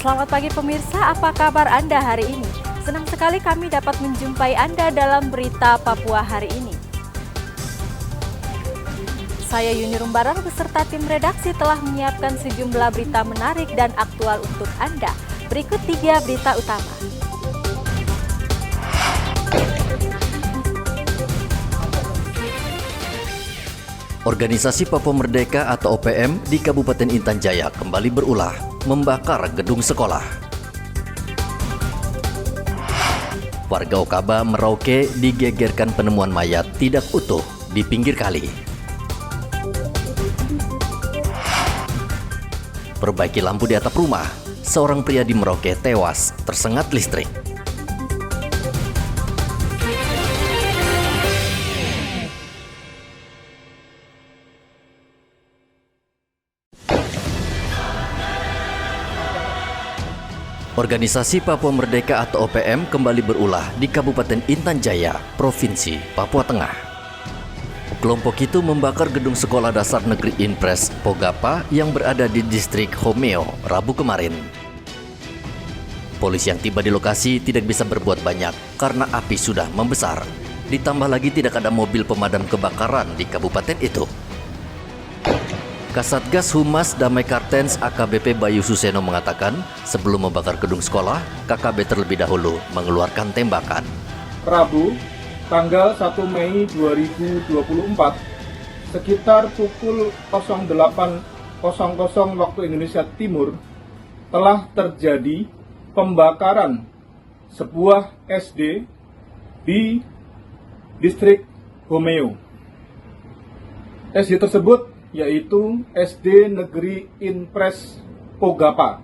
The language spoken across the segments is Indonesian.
Selamat pagi pemirsa, apa kabar Anda hari ini? Senang sekali kami dapat menjumpai Anda dalam berita Papua hari ini. Saya Yuni Rumbarar beserta tim redaksi telah menyiapkan sejumlah berita menarik dan aktual untuk Anda. Berikut 3 berita utama. Organisasi Papua Merdeka atau OPM di Kabupaten Intan Jaya kembali berulah membakar gedung sekolah. Warga Okaba, Merauke digegerkan penemuan mayat tidak utuh di pinggir kali. Perbaiki lampu di atap rumah, seorang pria di Merauke tewas tersengat listrik. Organisasi Papua Merdeka atau OPM kembali berulah di Kabupaten Intan Jaya, Provinsi Papua Tengah. Kelompok itu membakar gedung sekolah dasar negeri Impres Pogapa yang berada di distrik Homeo, Rabu kemarin. Polisi yang tiba di lokasi tidak bisa berbuat banyak karena api sudah membesar. Ditambah lagi tidak ada mobil pemadam kebakaran di kabupaten itu. Kasatgas Humas Damai Kartens AKBP Bayu Suseno mengatakan sebelum membakar gedung sekolah, KKB terlebih dahulu mengeluarkan tembakan. Rabu, tanggal 1 Mei 2024, sekitar pukul 08.00 waktu Indonesia Timur, telah terjadi pembakaran sebuah SD di distrik Homeo. SD tersebut yaitu SD Negeri Impres Pogapa.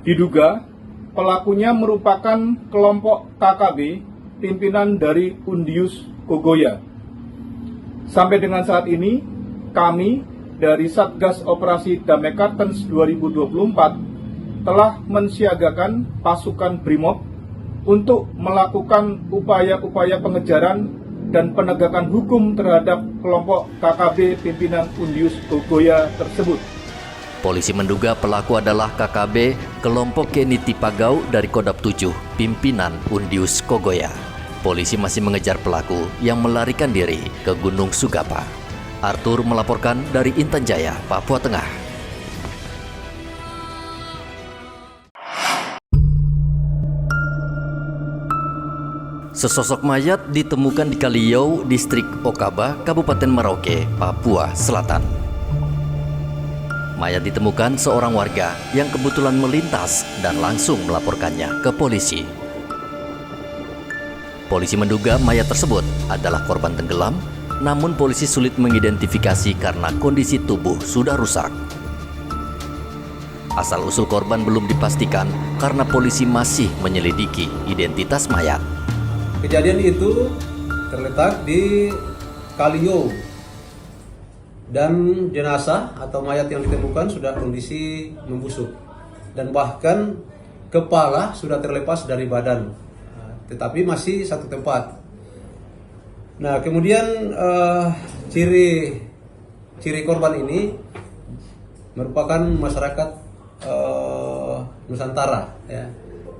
Diduga pelakunya merupakan kelompok KKB pimpinan dari Undius Kogoya. Sampai dengan saat ini, kami dari Satgas Operasi Damai Kartens 2024 telah mensiagakan pasukan BRIMOB untuk melakukan upaya-upaya pengejaran dan penegakan hukum terhadap kelompok KKB pimpinan Undius Kogoya tersebut. Polisi menduga pelaku adalah KKB kelompok Keniti Pagau dari Kodam 7, pimpinan Undius Kogoya. Polisi masih mengejar pelaku yang melarikan diri ke Gunung Sugapa. Arthur melaporkan dari Intan Jaya, Papua Tengah. Sesosok mayat ditemukan di Kaliyou, distrik Okaba, Kabupaten Merauke, Papua Selatan. Mayat ditemukan seorang warga yang kebetulan melintas dan langsung melaporkannya ke polisi. Polisi menduga mayat tersebut adalah korban tenggelam, namun polisi sulit mengidentifikasi karena kondisi tubuh sudah rusak. Asal-usul korban belum dipastikan karena polisi masih menyelidiki identitas mayat. Kejadian itu terletak di Kaliyou dan jenazah atau mayat yang ditemukan sudah kondisi membusuk dan bahkan kepala sudah terlepas dari badan, tetapi masih satu tempat. Nah, kemudian ciri korban ini merupakan masyarakat Nusantara, ya.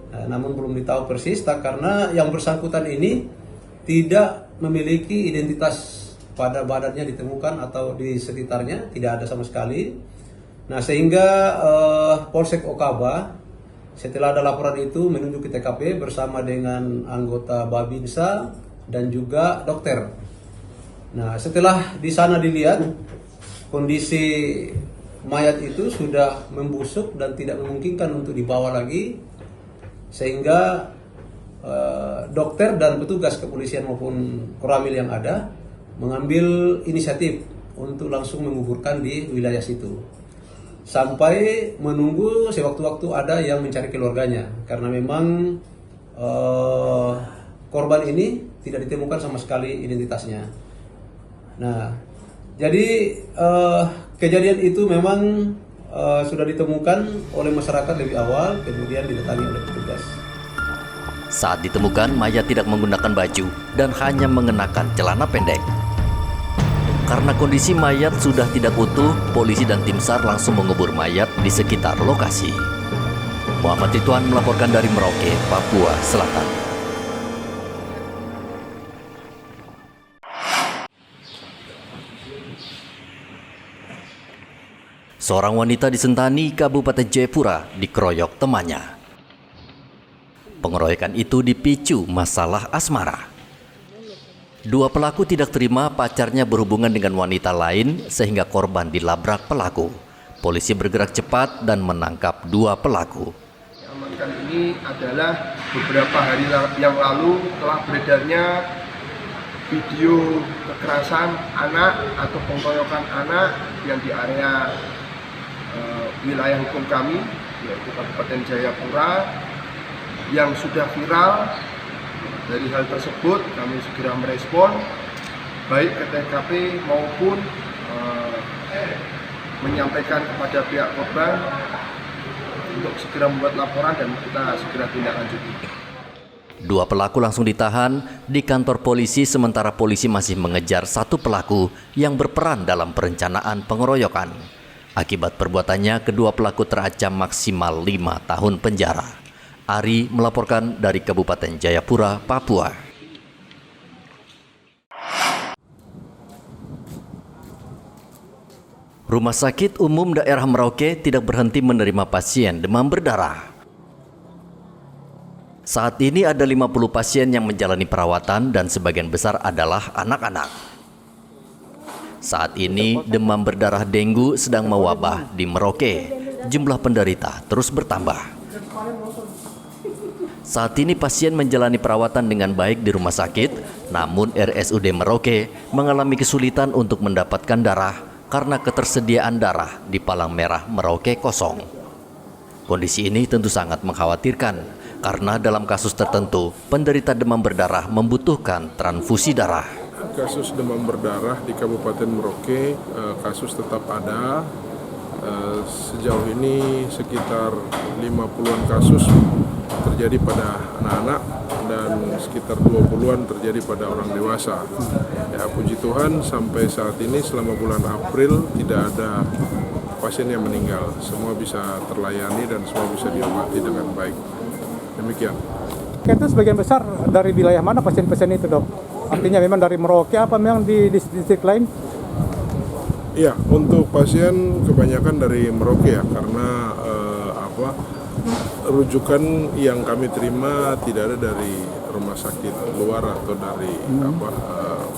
Namun belum ditahu persis karena yang bersangkutan ini tidak memiliki identitas pada badannya ditemukan atau di sekitarnya, tidak ada sama sekali. Nah, sehingga Polsek Okaba setelah ada laporan itu menuju ke TKP bersama dengan anggota Babinsa dan juga dokter. Nah, setelah di sana dilihat kondisi mayat itu sudah membusuk dan tidak memungkinkan untuk dibawa lagi, sehingga dokter dan petugas kepolisian maupun Koramil yang ada mengambil inisiatif untuk langsung menguburkan di wilayah situ sampai menunggu sewaktu-waktu ada yang mencari keluarganya, karena memang korban ini tidak ditemukan sama sekali identitasnya. Nah, jadi kejadian itu memang sudah ditemukan oleh masyarakat lebih awal, kemudian didatangi oleh petugas. Saat ditemukan, mayat tidak menggunakan baju dan hanya mengenakan celana pendek. Karena kondisi mayat sudah tidak utuh, polisi dan tim SAR langsung mengubur mayat di sekitar lokasi. Muhammad Ridwan melaporkan dari Merauke, Papua Selatan. Seorang wanita di Sentani, Kabupaten Jayapura, dikeroyok temannya. Pengeroyokan itu dipicu masalah asmara. Dua pelaku tidak terima pacarnya berhubungan dengan wanita lain sehingga korban dilabrak pelaku. Polisi bergerak cepat dan menangkap dua pelaku. Amankan ini adalah beberapa hari yang lalu telah beredarnya video kekerasan anak atau pengeroyokan anak yang di area wilayah hukum kami, yaitu Kabupaten Jayapura, yang sudah viral. Dari hal tersebut kami segera merespon baik ke TKP maupun menyampaikan kepada pihak korban untuk segera membuat laporan dan kita segera tindak lanjuti. Dua pelaku langsung ditahan di kantor polisi, sementara polisi masih mengejar satu pelaku yang berperan dalam perencanaan pengeroyokan. Akibat perbuatannya, kedua pelaku terancam maksimal 5 tahun penjara. Ari melaporkan dari Kabupaten Jayapura, Papua. Rumah Sakit Umum Daerah Merauke tidak berhenti menerima pasien demam berdarah. Saat ini ada 50 pasien yang menjalani perawatan dan sebagian besar adalah anak-anak. Saat ini demam berdarah dengue sedang mewabah di Merauke. Jumlah penderita terus bertambah. Saat ini pasien menjalani perawatan dengan baik di rumah sakit, namun RSUD Merauke mengalami kesulitan untuk mendapatkan darah karena ketersediaan darah di Palang Merah Merauke kosong. Kondisi ini tentu sangat mengkhawatirkan karena dalam kasus tertentu penderita demam berdarah membutuhkan transfusi darah. Kasus demam berdarah di Kabupaten Merauke, kasus tetap ada. Sejauh ini sekitar 50-an kasus terjadi pada anak-anak dan sekitar 20-an terjadi pada orang dewasa. Ya, puji Tuhan sampai saat ini selama bulan April tidak ada pasien yang meninggal. Semua bisa terlayani dan semua bisa diobati dengan baik. Demikian. Itu sebagian besar dari wilayah mana pasien-pasien itu, Dok? Artinya memang dari Merauke apa memang di distrik lain? Iya, untuk pasien kebanyakan dari Merauke ya, karena rujukan yang kami terima tidak ada dari rumah sakit luar atau dari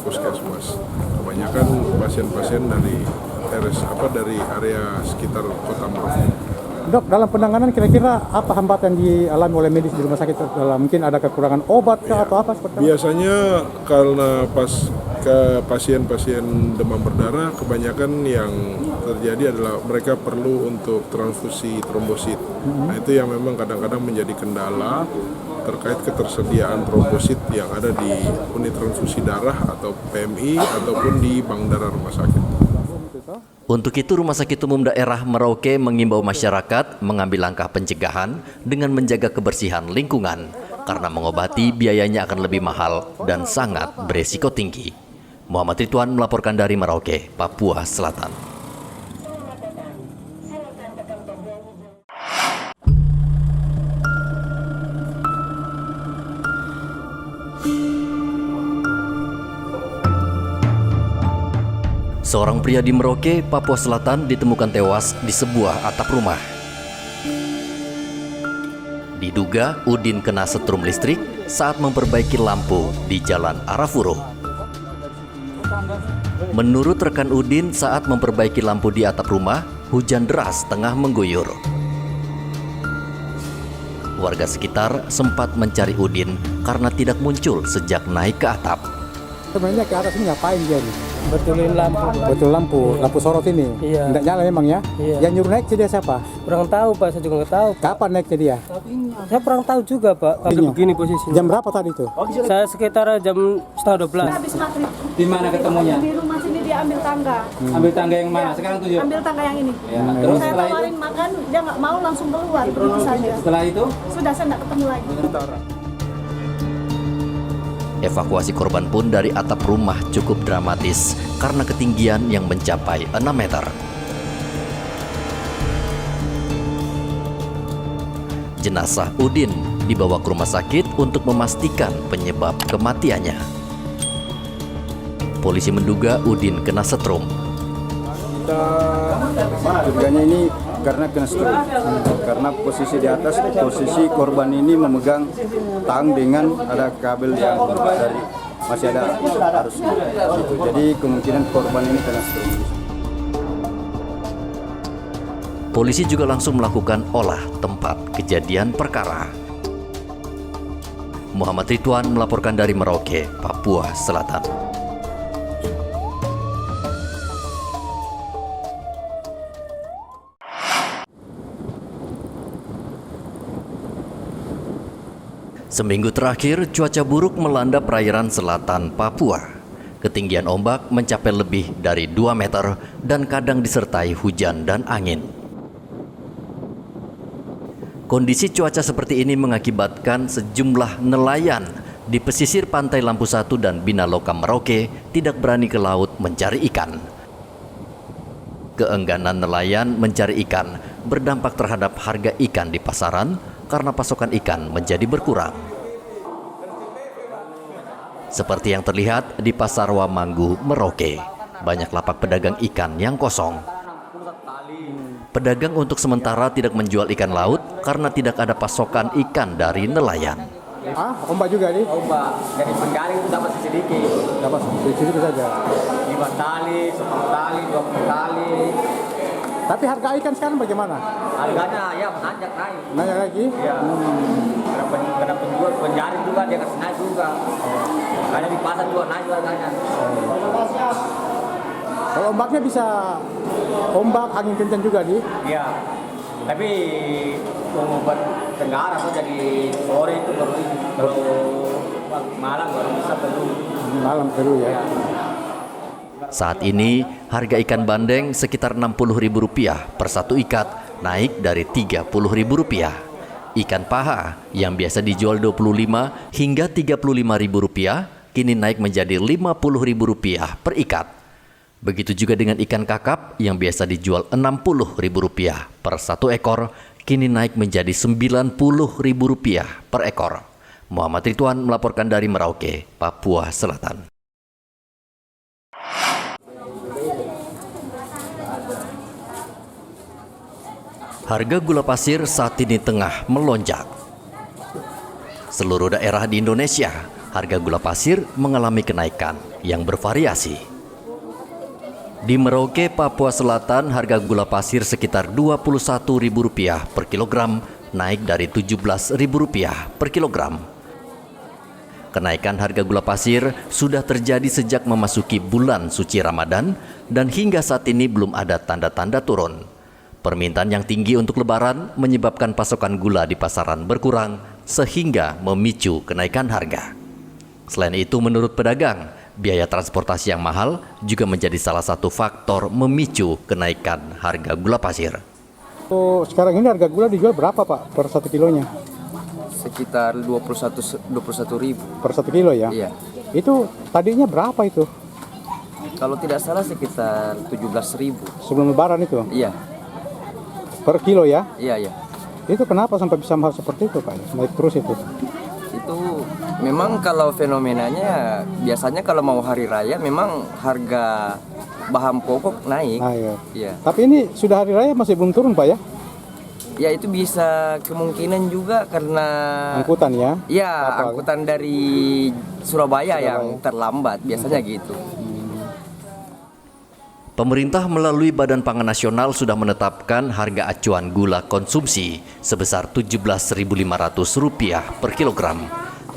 puskesmas. Kebanyakan pasien-pasien dari dari area sekitar Kota Merauke. Dok, dalam penanganan kira-kira apa hambatan dialami oleh medis di rumah sakit? Mungkin ada kekurangan obat kah, atau apa seperti itu? Biasanya karena pasien-pasien demam berdarah kebanyakan yang terjadi adalah mereka perlu untuk transfusi trombosit. Nah, itu yang memang kadang-kadang menjadi kendala terkait ketersediaan trombosit yang ada di unit transfusi darah atau PMI ataupun di bank darah rumah sakit. Untuk itu, Rumah Sakit Umum Daerah Merauke mengimbau masyarakat mengambil langkah pencegahan dengan menjaga kebersihan lingkungan, karena mengobati biayanya akan lebih mahal dan sangat beresiko tinggi. Muhammad Ridwan melaporkan dari Merauke, Papua Selatan. Seorang pria di Merauke, Papua Selatan ditemukan tewas di sebuah atap rumah. Diduga Udin kena setrum listrik saat memperbaiki lampu di Jalan Arafuro. Menurut rekan Udin, saat memperbaiki lampu di atap rumah, hujan deras tengah mengguyur. Warga sekitar sempat mencari Udin karena tidak muncul sejak naik ke atap. Sebenarnya ke atas ini ngapain dia nih? Betulin lampu. Betul lampu sorot ini. Iya. Nggak nyala emang ya? Iya. Yang nyuruh naik dia siapa? Kurang tahu Pak, saya juga nggak tahu. Kapan naiknya dia? Saya kurang tahu juga Pak, kalau begini posisinya. Jam berapa tadi itu? Saya sekitar jam 11:30. Habis maghrib. Di mana ketemunya? Di rumah sini dia ambil tangga. Ambil tangga yang mana? Sekarang tujuh. Ambil tangga yang ini. Ya, terus Saya setelah itu, tawarin makan, dia nggak mau, langsung keluar begitu saja. setelah itu Sudah saya nggak ketemu lagi. Evakuasi korban pun dari atap rumah cukup dramatis karena ketinggian yang mencapai 6 meter. Jenazah Udin dibawa ke rumah sakit untuk memastikan penyebab kematiannya. Polisi menduga Udin kena setrum. Curiganya ini karena kena stroke, karena posisi di atas, posisi korban ini memegang tang dengan ada kabel yang dari masih ada arus gitu. Jadi kemungkinan korban ini kena stroke. Polisi juga langsung melakukan olah tempat kejadian perkara. Muhammad Ridwan melaporkan dari Merauke, Papua Selatan. Seminggu terakhir, cuaca buruk melanda perairan selatan Papua. Ketinggian ombak mencapai lebih dari 2 meter dan kadang disertai hujan dan angin. Kondisi cuaca seperti ini mengakibatkan sejumlah nelayan di pesisir pantai Lampu Satu dan Binaloka Merauke tidak berani ke laut mencari ikan. Keengganan nelayan mencari ikan berdampak terhadap harga ikan di pasaran karena pasokan ikan menjadi berkurang. Seperti yang terlihat di Pasar Wamanggu, Merauke, banyak lapak pedagang ikan yang kosong. Pedagang untuk sementara tidak menjual ikan laut karena tidak ada pasokan ikan dari nelayan. Ombak juga nih? Ombak, dari penggaling itu dapat sedikit. Dapat sedikit saja. 5 tali, 10 tali, 20 tali. Tapi harga ikan sekarang bagaimana? Harganya ya menanjak naik. Nanya lagi? Iya. Karena penjual penjaring juga dia kasih naik juga. Karena di pasar juga naik harganya. Kalau ombaknya bisa ombak angin kencang juga nih? Iya. Tapi buat Tenggara atau jadi sore itu baru ini. Kalau malam baru bisa perlu. Malam perlu ya. Saat ini, harga ikan bandeng sekitar Rp60.000 per satu ikat, naik dari Rp30.000. Ikan paha yang biasa dijual Rp25 hingga Rp35.000, kini naik menjadi Rp50.000 per ikat. Begitu juga dengan ikan kakap yang biasa dijual Rp60.000 per satu ekor, kini naik menjadi Rp90.000 per ekor. Muhammad Ridwan melaporkan dari Merauke, Papua Selatan. Harga gula pasir saat ini tengah melonjak. Seluruh daerah di Indonesia, harga gula pasir mengalami kenaikan yang bervariasi. Di Merauke, Papua Selatan, harga gula pasir sekitar Rp21.000 per kilogram, naik dari Rp17.000 per kilogram. Kenaikan harga gula pasir sudah terjadi sejak memasuki bulan suci Ramadan dan hingga saat ini belum ada tanda-tanda turun. Permintaan yang tinggi untuk Lebaran menyebabkan pasokan gula di pasaran berkurang sehingga memicu kenaikan harga. Selain itu, menurut pedagang, biaya transportasi yang mahal juga menjadi salah satu faktor memicu kenaikan harga gula pasir. Sekarang ini harga gula dijual berapa Pak per 1 kilonya? Sekitar 21.000 per 1 kilo ya? Iya. Itu tadinya berapa itu? Kalau tidak salah sekitar 17.000. Sebelum Lebaran itu? Iya. Per kilo ya? Iya, iya. Itu kenapa sampai bisa mahal seperti itu Pak? Naik terus itu? Itu memang kalau fenomenanya biasanya kalau mau hari raya memang harga bahan pokok naik. Iya. Iya. Tapi ini sudah hari raya masih belum turun Pak ya? Ya itu bisa kemungkinan juga karena angkutan ya? Iya, angkutan dari Surabaya yang terlambat biasanya gitu. Pemerintah melalui Badan Pangan Nasional sudah menetapkan harga acuan gula konsumsi sebesar Rp17.500 per kilogram.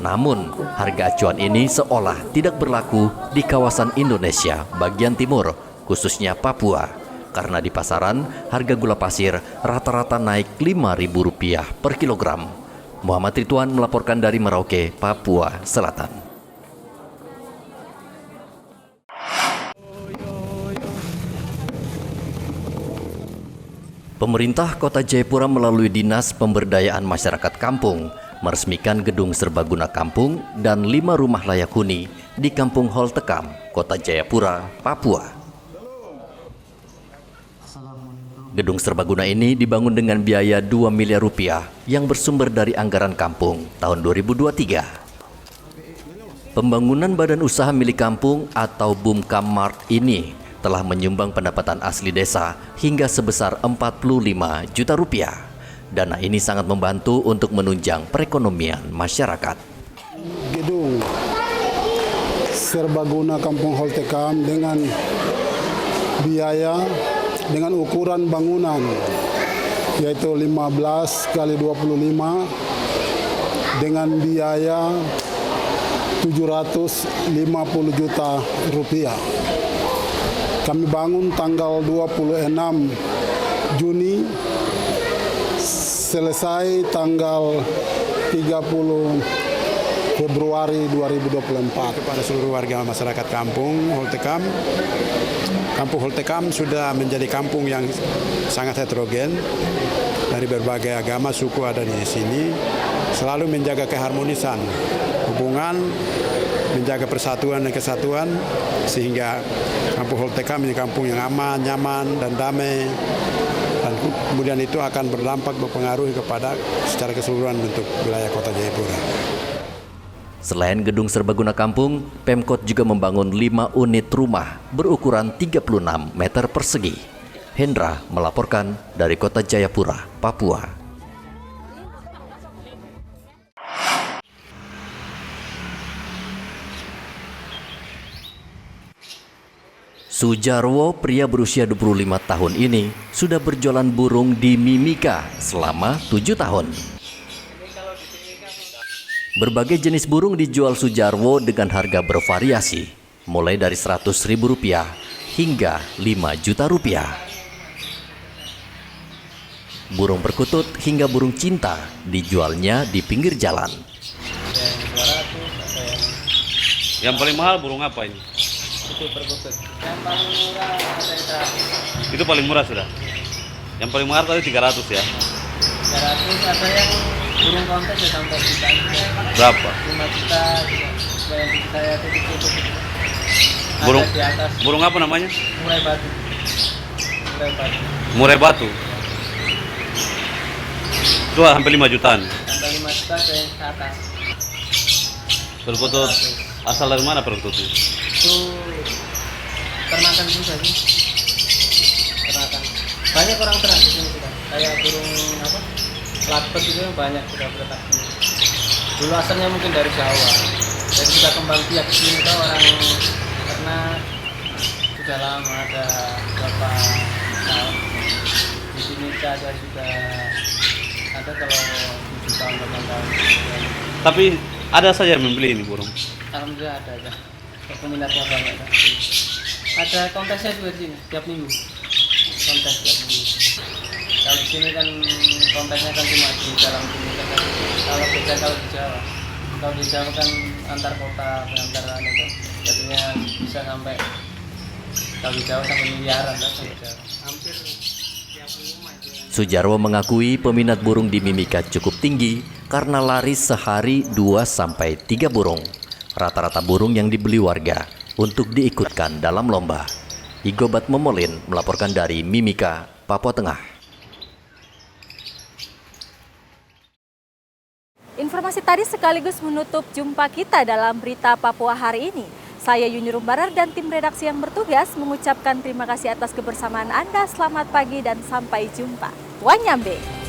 Namun, harga acuan ini seolah tidak berlaku di kawasan Indonesia bagian timur, khususnya Papua. Karena di pasaran, harga gula pasir rata-rata naik Rp5.000 per kilogram. Muhammad Ridwan melaporkan dari Merauke, Papua Selatan. Pemerintah Kota Jayapura melalui Dinas Pemberdayaan Masyarakat Kampung meresmikan gedung serbaguna kampung dan 5 rumah layak huni di Kampung Hol Tekam, Kota Jayapura, Papua. Gedung serbaguna ini dibangun dengan biaya 2 miliar rupiah yang bersumber dari anggaran kampung tahun 2023. Pembangunan badan usaha milik kampung atau Bumkamart ini telah menyumbang pendapatan asli desa hingga sebesar 45 juta rupiah. Dana ini sangat membantu untuk menunjang perekonomian masyarakat. Gedung serbaguna Kampung Holtekam dengan biaya dengan ukuran bangunan yaitu 15 kali 25 dengan biaya 750 juta rupiah. Kami bangun tanggal 26 Juni, selesai tanggal 30 Februari 2024. Kepada seluruh warga masyarakat Kampung Holtekam, Kampung Holtekam sudah menjadi kampung yang sangat heterogen. Dari berbagai agama, suku ada di sini. Selalu menjaga keharmonisan hubungan, menjaga persatuan dan kesatuan, sehingga Kampung Holtekam ini kampung yang aman, nyaman, dan damai. Dan kemudian itu akan berdampak, berpengaruh kepada secara keseluruhan untuk wilayah Kota Jayapura. Selain gedung serbaguna kampung, Pemkot juga membangun 5 unit rumah berukuran 36 meter persegi. Hendra melaporkan dari Kota Jayapura, Papua. Sujarwo, pria berusia 25 tahun ini, sudah berjualan burung di Mimika selama 7 tahun. Berbagai jenis burung dijual Sujarwo dengan harga bervariasi, mulai dari Rp100.000 hingga Rp5 juta. Burung perkutut hingga burung cinta dijualnya di pinggir jalan. Yang paling mahal burung apa ini? Itu perkutut. Yang paling murah ada yang 100. Itu paling murah sudah. Yang paling mahal tadi 300 ya? 300, ada yang burung kontes ya sampai jutaan. Berapa? 5 juta juga. Yang saya tutup. Burung di atas. Burung apa namanya? Murai batu. Murai batu. Itu hampir 5 jutaan. Sampai 5 juta ada yang ke atas. Perkutut asal dari mana perkutut itu? Itu ternakan juga sih. Ternakan. Banyak orang ternak di sini sudah. Kayak burung apa? Lakbet itu banyak sudah berletak sini. Dulu asalnya mungkin dari Jawa. Jadi sudah kembang biak di sini kan orang karena sudah lama ada beberapa tahun. Di sini ada juga ada kalau 7 tahun 8 tahun. Tapi ada saja yang membeli ini burung. Alhamdulillah ada aja. Peminatnya banyak. Ada kontesnya juga di sini tiap minggu. Kontes tiap minggu. Kalau di sini kan kontesnya kan cuma di dalam sini. Kalau beda kalau di Jawa. Kalau di Jawa kan antar kota berantaran itu. Jadinya bisa sampai kalau di Jawa sampai miliaran kan sampai Jawa. Hampir tiap rumah itu. Sujarwo mengakui peminat burung di Mimika cukup tinggi karena laris sehari 2-3 burung. Rata-rata burung yang dibeli warga untuk diikutkan dalam lomba. Igobat Momolin melaporkan dari Mimika, Papua Tengah. Informasi tadi sekaligus menutup jumpa kita dalam Berita Papua hari ini. Saya Yuni Rumbarar dan tim redaksi yang bertugas mengucapkan terima kasih atas kebersamaan Anda. Selamat pagi dan sampai jumpa. Wanyambe.